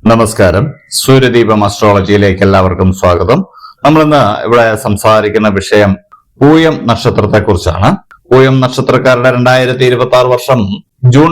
നമസ്കാരം. സൂര്യദീപം അസ്ട്രോളജിയിലേക്ക് എല്ലാവർക്കും സ്വാഗതം. നമ്മളിന്ന് ഇവിടെ സംസാരിക്കുന്ന വിഷയം പൂയം നക്ഷത്രത്തെ കുറിച്ചാണ്. പൂയം നക്ഷത്രക്കാരുടെ 2026 വർഷം ജൂൺ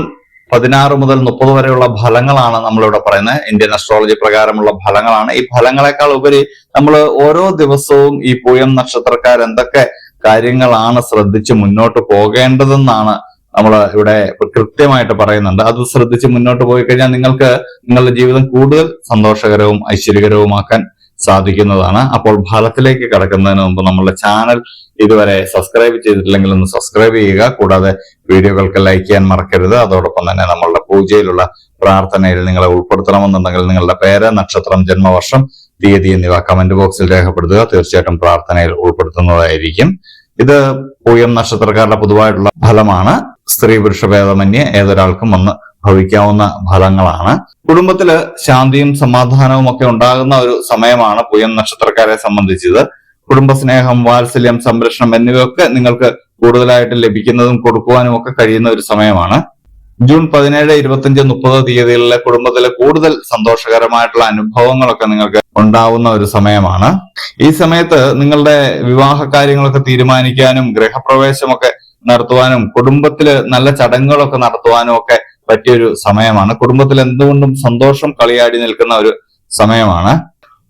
16 മുതൽ 30 വരെയുള്ള ഫലങ്ങളാണ് നമ്മളിവിടെ പറയുന്നത്. ഇന്ത്യൻ അസ്ട്രോളജി പ്രകാരമുള്ള ഫലങ്ങളാണ്. ഈ ഫലങ്ങളെക്കാൾ ഉപരി നമ്മൾ ഓരോ ദിവസവും ഈ പൂയം നക്ഷത്രക്കാർ എന്തൊക്കെ കാര്യങ്ങളാണ് ശ്രദ്ധിച്ച് മുന്നോട്ട് പോകേണ്ടതെന്നാണ് നമ്മൾ ഇവിടെ കൃത്യമായിട്ട് പറയുന്നുണ്ട്. അത് ശ്രദ്ധിച്ച് മുന്നോട്ട് പോയി കഴിഞ്ഞാൽ നിങ്ങൾക്ക് നിങ്ങളുടെ ജീവിതം കൂടുതൽ സന്തോഷകരവും ഐശ്വര്യകരവുമാക്കാൻ സാധിക്കുന്നതാണ്. അപ്പോൾ ഫലത്തിലേക്ക് കടക്കുന്നതിന് മുമ്പ് നമ്മളുടെ ചാനൽ ഇതുവരെ സബ്സ്ക്രൈബ് ചെയ്തിട്ടില്ലെങ്കിൽ ഒന്ന് സബ്സ്ക്രൈബ് ചെയ്യുക. കൂടാതെ വീഡിയോകൾക്ക് ലൈക്ക് ചെയ്യാൻ മറക്കരുത്. അതോടൊപ്പം തന്നെ നമ്മളുടെ പൂജയിലുള്ള പ്രാർത്ഥനയിൽ നിങ്ങളെ ഉൾപ്പെടുത്തണമെന്നുണ്ടെങ്കിൽ നിങ്ങളുടെ പേര്, നക്ഷത്രം, ജന്മവർഷം, തീയതി എന്നിവ കമന്റ് ബോക്സിൽ രേഖപ്പെടുത്തുക. തീർച്ചയായിട്ടും പ്രാർത്ഥനയിൽ ഉൾപ്പെടുത്തുന്നതായിരിക്കും. ഇത് പൂയം നക്ഷത്രക്കാരുടെ പൊതുവായിട്ടുള്ള ഫലമാണ്. സ്ത്രീ പുരുഷ ഭേദമന്യേ ഏതൊരാൾക്കും വന്ന് ഭവിക്കാവുന്ന ഫലങ്ങളാണ്. കുടുംബത്തില് ശാന്തിയും സമാധാനവും ഒക്കെ ഉണ്ടാകുന്ന ഒരു സമയമാണ് പൂയം നക്ഷത്രക്കാരെ സംബന്ധിച്ചത്. കുടുംബസ്നേഹം, വാത്സല്യം, സംരക്ഷണം എന്നിവയൊക്കെ നിങ്ങൾക്ക് കൂടുതലായിട്ട് ലഭിക്കുന്നതും കൊടുക്കുവാനും ഒക്കെ കഴിയുന്ന ഒരു സമയമാണ്. ജൂൺ 17, 25, 30 തീയതികളിലെ കുടുംബത്തിലെ കൂടുതൽ സന്തോഷകരമായിട്ടുള്ള അനുഭവങ്ങളൊക്കെ നിങ്ങൾക്ക് ഉണ്ടാവുന്ന ഒരു സമയമാണ്. ഈ സമയത്ത് നിങ്ങളുടെ വിവാഹ കാര്യങ്ങളൊക്കെ തീരുമാനിക്കാനും ഗൃഹപ്രവേശമൊക്കെ നടത്തുവാനും കുടുംബത്തില് നല്ല ചടങ്ങുകളൊക്കെ നടത്തുവാനും ഒക്കെ പറ്റിയൊരു സമയമാണ്. കുടുംബത്തിൽ എന്തുകൊണ്ടും സന്തോഷം കളിയാടി നിൽക്കുന്ന ഒരു സമയമാണ്.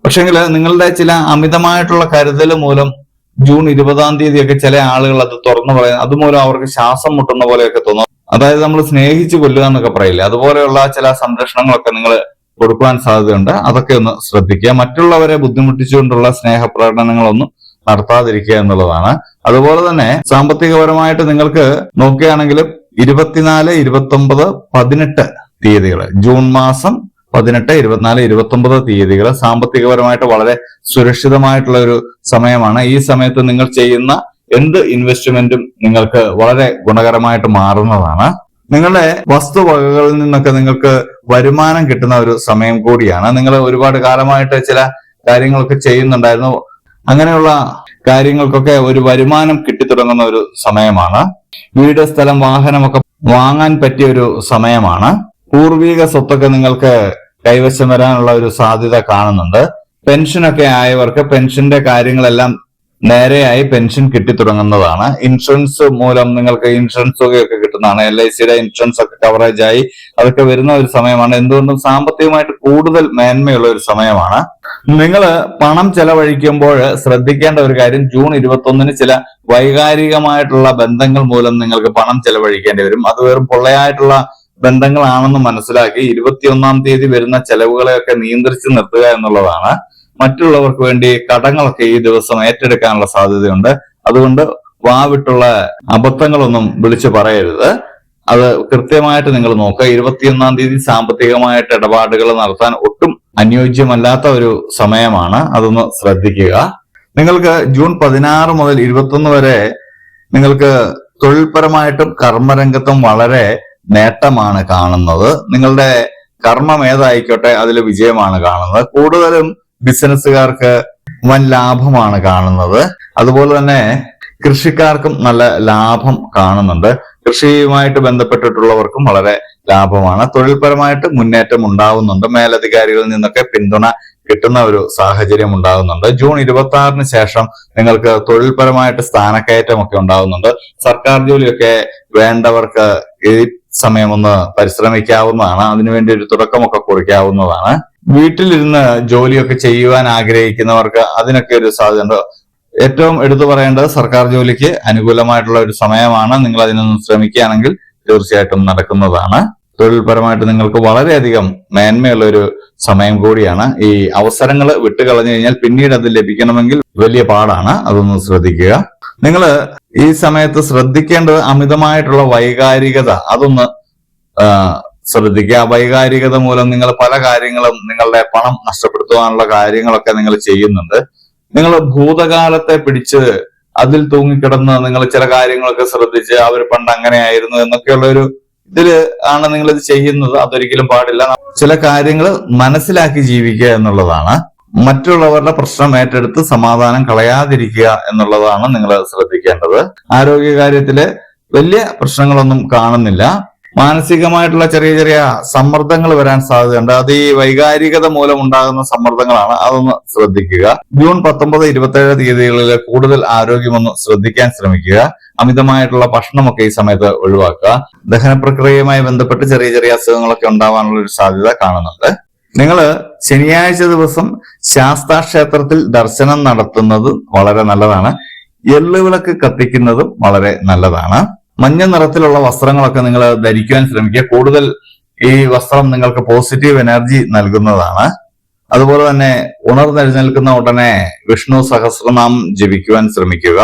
പക്ഷെങ്കിൽ നിങ്ങളുടെ ചില അമിതമായിട്ടുള്ള കരുതൽ മൂലം ജൂൺ 20 തീയതിയൊക്കെ ചില ആളുകൾ അത് തുറന്നു പറയുന്നത്, അതുമൂലം അവർക്ക് ശ്വാസം മുട്ടുന്ന പോലെയൊക്കെ തോന്നും. അതായത് നമ്മൾ സ്നേഹിച്ചു കൊല്ലുക എന്നൊക്കെ പറയില്ലേ, അതുപോലെയുള്ള ചില സംരക്ഷണങ്ങളൊക്കെ നിങ്ങൾ കൊടുക്കുവാൻ സാധ്യതയുണ്ട്. അതൊക്കെ ഒന്ന് ശ്രദ്ധിക്കുക. മറ്റുള്ളവരെ ബുദ്ധിമുട്ടിച്ചുകൊണ്ടുള്ള സ്നേഹപ്രകടനങ്ങളൊന്നും നടത്താതിരിക്കുക എന്നുള്ളതാണ്. അതുപോലെ തന്നെ സാമ്പത്തികപരമായിട്ട് നിങ്ങൾക്ക് നോക്കുകയാണെങ്കിൽ 24, 29, 18 തീയതികൾ, ജൂൺ മാസം 18, 24, 29 തീയതികൾ സാമ്പത്തികപരമായിട്ട് വളരെ സുരക്ഷിതമായിട്ടുള്ള ഒരു സമയമാണ്. ഈ സമയത്ത് നിങ്ങൾ ചെയ്യുന്ന എന്ത് ഇൻവെസ്റ്റ്മെന്റും നിങ്ങൾക്ക് വളരെ ഗുണകരമായിട്ട് മാറുന്നതാണ്. നിങ്ങളുടെ വസ്തുവകകളിൽ നിന്നൊക്കെ നിങ്ങൾക്ക് വരുമാനം കിട്ടുന്ന ഒരു സമയം കൂടിയാണ്. നിങ്ങൾ ഒരുപാട് കാലമായിട്ട് ചില കാര്യങ്ങളൊക്കെ ചെയ്യുന്നുണ്ടായിരുന്നു. അങ്ങനെയുള്ള കാര്യങ്ങൾക്കൊക്കെ ഒരു വരുമാനം കിട്ടിത്തുടങ്ങുന്ന ഒരു സമയമാണ്. വീട്, സ്ഥലം, വാഹനമൊക്കെ വാങ്ങാൻ പറ്റിയ ഒരു സമയമാണ്. പൂർവിക സ്വത്തൊക്കെ നിങ്ങൾക്ക് കൈവശം വരാനുള്ള ഒരു സാധ്യത കാണുന്നുണ്ട്. പെൻഷനൊക്കെ ആയവർക്ക് പെൻഷന്റെ കാര്യങ്ങളെല്ലാം നേരെയായി പെൻഷൻ കിട്ടിത്തുടങ്ങുന്നതാണ്. ഇൻഷുറൻസ് മൂലം നിങ്ങൾക്ക് ഇൻഷുറൻസ് തുകയൊക്കെ കിട്ടുന്നതാണ്. LICയുടെ ഇൻഷുറൻസ് ഒക്കെ കവറേജ് ആയി അതൊക്കെ വരുന്ന ഒരു സമയമാണ്. എന്തുകൊണ്ടും സാമ്പത്തികമായിട്ട് കൂടുതൽ മേന്മയുള്ള ഒരു സമയമാണ്. നിങ്ങൾ പണം ചെലവഴിക്കുമ്പോൾ ശ്രദ്ധിക്കേണ്ട ഒരു കാര്യം, ജൂൺ 21 ചില വൈകാരികമായിട്ടുള്ള ബന്ധങ്ങൾ മൂലം നിങ്ങൾക്ക് പണം ചെലവഴിക്കേണ്ടി വരും. അത് വെറും പൊള്ളയായിട്ടുള്ള ബന്ധങ്ങളാണെന്ന് മനസ്സിലാക്കി 21 തീയതി വരുന്ന ചെലവുകളെയൊക്കെ നിയന്ത്രിച്ച് നിർത്തുക എന്നുള്ളതാണ്. മറ്റുള്ളവർക്ക് വേണ്ടി കടങ്ങളൊക്കെ ഈ ദിവസം ഏറ്റെടുക്കാനുള്ള സാധ്യതയുണ്ട്. അതുകൊണ്ട് വാവിട്ടുള്ള അബദ്ധങ്ങളൊന്നും വിളിച്ചു പറയരുത്. അത് കൃത്യമായിട്ട് നിങ്ങൾ നോക്കുക. 21 തീയതി സാമ്പത്തികമായിട്ട് ഇടപാടുകൾ നടത്താൻ ഒട്ടും അനുയോജ്യമല്ലാത്ത ഒരു സമയമാണ്. അതൊന്ന് ശ്രദ്ധിക്കുക. നിങ്ങൾക്ക് ജൂൺ 16 മുതൽ 21 വരെ നിങ്ങൾക്ക് തൊഴിൽപരമായിട്ടും കർമ്മരംഗത്തും വളരെ നേട്ടമാണ് കാണുന്നത്. നിങ്ങളുടെ കർമ്മം ഏതായിക്കോട്ടെ അതിൽ വിജയമാണ് കാണുന്നത്. കൂടുതലും ബിസിനസ്സുകാർക്ക് വൻ ലാഭമാണ് കാണുന്നത്. അതുപോലെ തന്നെ കൃഷിക്കാർക്കും നല്ല ലാഭം കാണുന്നുണ്ട്. കൃഷിയുമായിട്ട് ബന്ധപ്പെട്ടിട്ടുള്ളവർക്കും വളരെ ലാഭമാണ്. തൊഴിൽപരമായിട്ട് മുന്നേറ്റം ഉണ്ടാവുന്നുണ്ട്. മേലധികാരികളിൽ നിന്നൊക്കെ പിന്തുണ കിട്ടുന്ന ഒരു സാഹചര്യം ഉണ്ടാകുന്നുണ്ട്. ജൂൺ 26 ശേഷം നിങ്ങൾക്ക് തൊഴിൽപരമായിട്ട് സ്ഥാനക്കയറ്റമൊക്കെ ഉണ്ടാകുന്നുണ്ട്. സർക്കാർ ജോലിയൊക്കെ വേണ്ടവർക്ക് ഈ സമയം ഒന്ന് പരിശ്രമിക്കാവുന്നതാണ്. അതിനുവേണ്ടി ഒരു തുടക്കമൊക്കെ കുറിക്കാവുന്നതാണ്. വീട്ടിലിരുന്ന് ജോലിയൊക്കെ ചെയ്യുവാൻ ആഗ്രഹിക്കുന്നവർക്ക് അതിനൊക്കെ ഒരു സാധ്യത. ഏറ്റവും എടുത്തു പറയേണ്ടത് സർക്കാർ ജോലിക്ക് അനുകൂലമായിട്ടുള്ള ഒരു സമയമാണ്. നിങ്ങൾ അതിനൊന്ന് ശ്രമിക്കുകയാണെങ്കിൽ തീർച്ചയായിട്ടും നടക്കുന്നതാണ്. തൊഴിൽപരമായിട്ട് നിങ്ങൾക്ക് വളരെയധികം മേന്മയുള്ള ഒരു സമയം കൂടിയാണ്. ഈ അവസരങ്ങൾ വിട്ടുകളഞ്ഞു കഴിഞ്ഞാൽ പിന്നീട് അത് ലഭിക്കണമെങ്കിൽ വലിയ പാടാണ്. അതൊന്ന് ശ്രദ്ധിക്കുക. നിങ്ങൾ ഈ സമയത്ത് ശ്രദ്ധിക്കേണ്ടത് അമിതമായിട്ടുള്ള വൈകാരികത, അതൊന്ന് ശ്രദ്ധിക്കുക. വൈകാരികത മൂലം നിങ്ങൾ പല കാര്യങ്ങളും, നിങ്ങളുടെ പണം നഷ്ടപ്പെടുത്തുവാനുള്ള കാര്യങ്ങളൊക്കെ നിങ്ങൾ ചെയ്യുന്നുണ്ട്. നിങ്ങൾ ഭൂതകാലത്തെ പിടിച്ച് അതിൽ തൂങ്ങിക്കിടന്ന് നിങ്ങൾ ചില കാര്യങ്ങളൊക്കെ ശ്രദ്ധിച്ച് അവർ പണ്ട് അങ്ങനെയായിരുന്നു എന്നൊക്കെയുള്ള ഒരു ഇതില് ആണ് നിങ്ങൾ ഇത് ചെയ്യുന്നത്. അതൊരിക്കലും പാടില്ല. ചില കാര്യങ്ങൾ മനസ്സിലാക്കി ജീവിക്കുക എന്നുള്ളതാണ്. മറ്റുള്ളവരുടെ പ്രശ്നം ഏറ്റെടുത്ത് സമാധാനം കളയാതിരിക്കുക എന്നുള്ളതാണ് നിങ്ങൾ ശ്രദ്ധിക്കേണ്ടത്. ആരോഗ്യകാര്യത്തില് വലിയ പ്രശ്നങ്ങളൊന്നും കാണുന്നില്ല. മാനസികമായിട്ടുള്ള ചെറിയ ചെറിയ സമ്മർദ്ദങ്ങൾ വരാൻ സാധ്യതയുണ്ട്. അത് ഈ വൈകാരികത മൂലം ഉണ്ടാകുന്ന സമ്മർദ്ദങ്ങളാണ്. അതൊന്ന് ശ്രദ്ധിക്കുക. ജൂൺ 19, 27 തീയതികളിൽ കൂടുതൽ ആരോഗ്യമൊന്ന് ശ്രദ്ധിക്കാൻ ശ്രമിക്കുക. അമിതമായിട്ടുള്ള ഭക്ഷണമൊക്കെ ഈ സമയത്ത് ഒഴിവാക്കുക. ദഹന പ്രക്രിയയുമായി ബന്ധപ്പെട്ട് ചെറിയ ചെറിയ അസുഖങ്ങളൊക്കെ ഉണ്ടാവാനുള്ള ഒരു സാധ്യത കാണുന്നുണ്ട്. നിങ്ങൾ ശനിയാഴ്ച ദിവസം ശാസ്താ ക്ഷേത്രത്തിൽ ദർശനം നടത്തുന്നത് വളരെ നല്ലതാണ്. എള്ളുവിളക്ക് കത്തിക്കുന്നതും വളരെ നല്ലതാണ്. മഞ്ഞ നിറത്തിലുള്ള വസ്ത്രങ്ങളൊക്കെ നിങ്ങൾ ധരിക്കുവാൻ ശ്രമിക്കുക. കൂടുതൽ ഈ വസ്ത്രം നിങ്ങൾക്ക് പോസിറ്റീവ് എനർജി നൽകുന്നതാണ്. അതുപോലെ തന്നെ ഉണർന്നെഴുന്നേൽക്കുന്ന ഉടനെ വിഷ്ണു സഹസ്രനാമം ജപിക്കുവാൻ ശ്രമിക്കുക.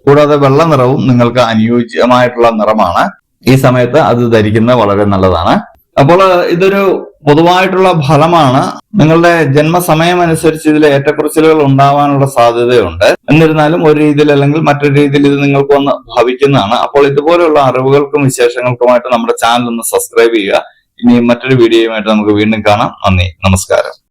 കൂടാതെ വെള്ള നിറവും നിങ്ങൾക്ക് അനുയോജ്യമായിട്ടുള്ള നിറമാണ്. ഈ സമയത്ത് അത് ധരിക്കുന്നത് വളരെ നല്ലതാണ്. അപ്പോൾ ഇതൊരു പൊതുവായിട്ടുള്ള ഫലമാണ്. നിങ്ങളുടെ ജന്മസമയം അനുസരിച്ച് ഇതിൽ ഏറ്റക്കുറച്ചിലുകൾ ഉണ്ടാവാനുള്ള സാധ്യതയുണ്ട്. എന്നിരുന്നാലും ഒരു രീതിയിൽ അല്ലെങ്കിൽ മറ്റൊരു രീതിയിൽ ഇത് നിങ്ങൾക്ക് വന്ന് ഭവിക്കുന്നതാണ്. അപ്പോൾ ഇതുപോലെയുള്ള അറിവുകൾക്കും വിശേഷങ്ങൾക്കുമായിട്ട് നമ്മുടെ ചാനൽ ഒന്ന് സബ്സ്ക്രൈബ് ചെയ്യുക. ഇനി മറ്റൊരു വീഡിയോയുമായിട്ട് നമുക്ക് വീണ്ടും കാണാം. നന്ദി, നമസ്കാരം.